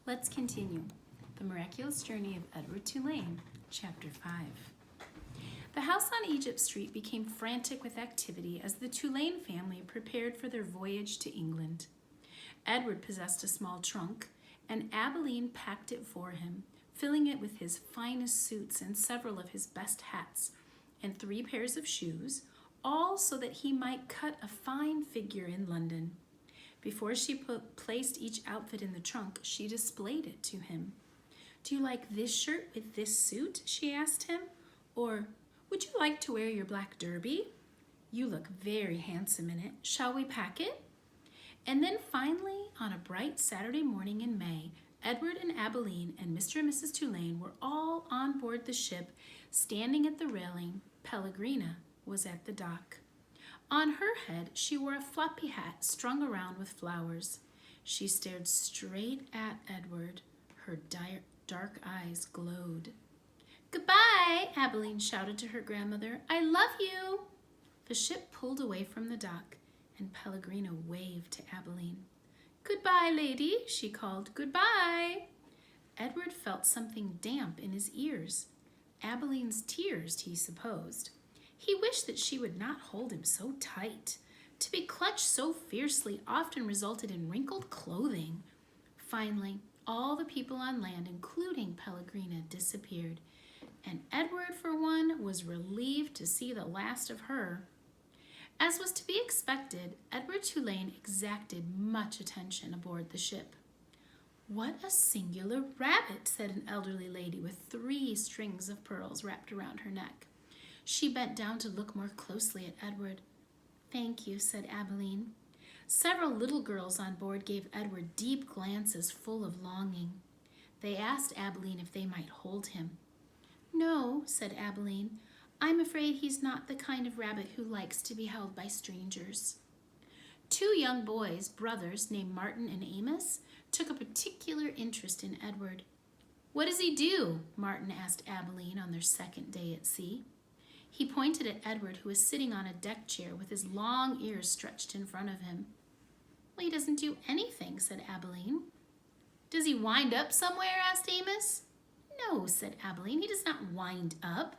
Let's continue. The Miraculous Journey of Edward Tulane, Chapter 5. The house on Egypt Street became frantic with activity as the Tulane family prepared for their voyage to England. Edward possessed a small trunk, and Abilene packed it for him, filling it with his finest suits and several of his best hats, and 3 pairs of shoes, all so that he might cut a fine figure in London. Before she placed each outfit in the trunk, she displayed it to him. "Do you like this shirt with this suit?" she asked him. "Or, would you like to wear your black derby? You look very handsome in it. Shall we pack it?" And then finally, on a bright Saturday morning in May, Edward and Abilene and Mr. and Mrs. Tulane were all on board the ship. Standing at the railing, Pellegrina was at the dock. On her head, she wore a floppy hat strung around with flowers. She stared straight at Edward. Her dark eyes glowed. "Goodbye," Abilene shouted to her grandmother. "I love you." The ship pulled away from the dock, and Pellegrina waved to Abilene. "Goodbye, lady," she called. "Goodbye." Edward felt something damp in his ears. Abilene's tears, he supposed. He wished that she would not hold him so tight. To be clutched so fiercely often resulted in wrinkled clothing. Finally, all the people on land, including Pellegrina, disappeared, and Edward, for one, was relieved to see the last of her. As was to be expected, Edward Tulane exacted much attention aboard the ship. "What a singular rabbit," said an elderly lady with 3 strings of pearls wrapped around her neck. She bent down to look more closely at Edward. "Thank you," said Abilene. Several little girls on board gave Edward deep glances full of longing. They asked Abilene if they might hold him. "No," said Abilene. "I'm afraid he's not the kind of rabbit who likes to be held by strangers." 2 young boys, brothers, named Martin and Amos, took a particular interest in Edward. "What does he do?" Martin asked Abilene on their second day at sea. He pointed at Edward, who was sitting on a deck chair with his long ears stretched in front of him. "Well, he doesn't do anything," said Abilene. "Does he wind up somewhere?" asked Amos. "No," said Abilene, "he does not wind up."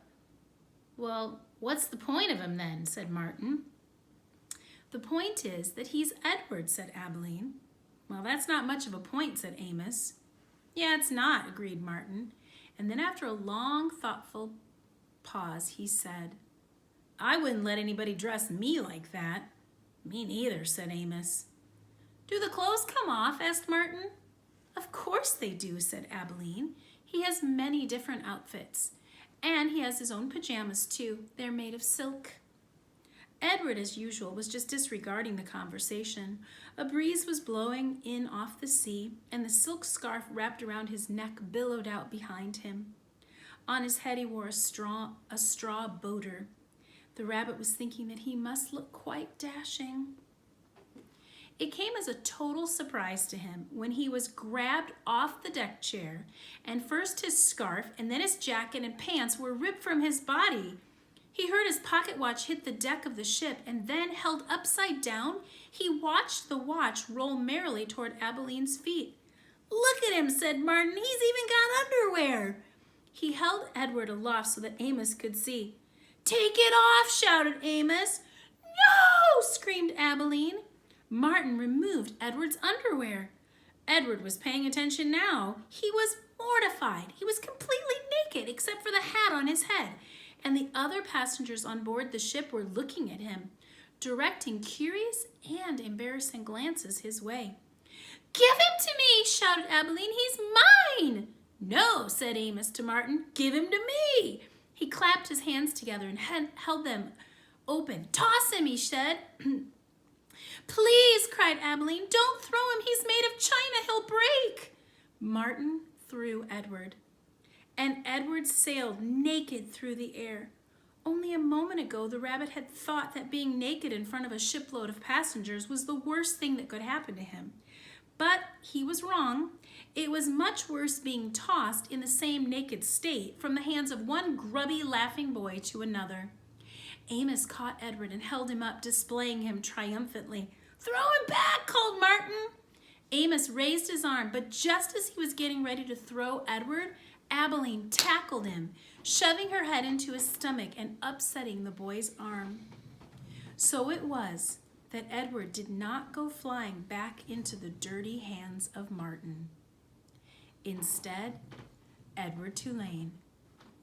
"Well, what's the point of him then?" said Martin. "The point is that he's Edward," said Abilene. "Well, that's not much of a point," said Amos. "Yeah, it's not," agreed Martin. And then after a long, thoughtful pause, he said, "I wouldn't let anybody dress me like that." "Me neither," said Amos. "Do the clothes come off?" asked Martin. "Of course they do," said Abilene. "He has many different outfits. And he has his own pajamas, too. They're made of silk." Edward, as usual, was just disregarding the conversation. A breeze was blowing in off the sea, and the silk scarf wrapped around his neck billowed out behind him. On his head he wore a straw boater. The rabbit was thinking that he must look quite dashing. It came as a total surprise to him when he was grabbed off the deck chair, and first his scarf and then his jacket and pants were ripped from his body. He heard his pocket watch hit the deck of the ship, and then, held upside down, he watched the watch roll merrily toward Abilene's feet. "Look at him," said Martin. "He's even got underwear." He held Edward aloft so that Amos could see. "Take it off," shouted Amos. "No!" screamed Abilene. Martin removed Edward's underwear. Edward was paying attention now. He was mortified. He was completely naked except for the hat on his head, and the other passengers on board the ship were looking at him, directing curious and embarrassing glances his way. "Give him to me!" shouted Abilene. "He's mine!" "No," said Amos to Martin. "Give him to me." He clapped his hands together and held them open. "Toss him," he said. "Please," cried Abilene, "don't throw him. He's made of china. He'll break." Martin threw Edward, and Edward sailed naked through the air. Only a moment ago, the rabbit had thought that being naked in front of a shipload of passengers was the worst thing that could happen to him. But he was wrong. It was much worse being tossed in the same naked state from the hands of one grubby, laughing boy to another. Amos caught Edward and held him up, displaying him triumphantly. "Throw him back," called Martin. Amos raised his arm, but just as he was getting ready to throw Edward, Abilene tackled him, shoving her head into his stomach and upsetting the boy's arm. So it was that Edward did not go flying back into the dirty hands of Martin. Instead, Edward Tulane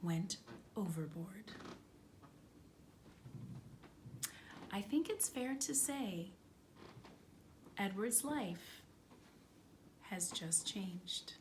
went overboard. I think it's fair to say Edward's life has just changed.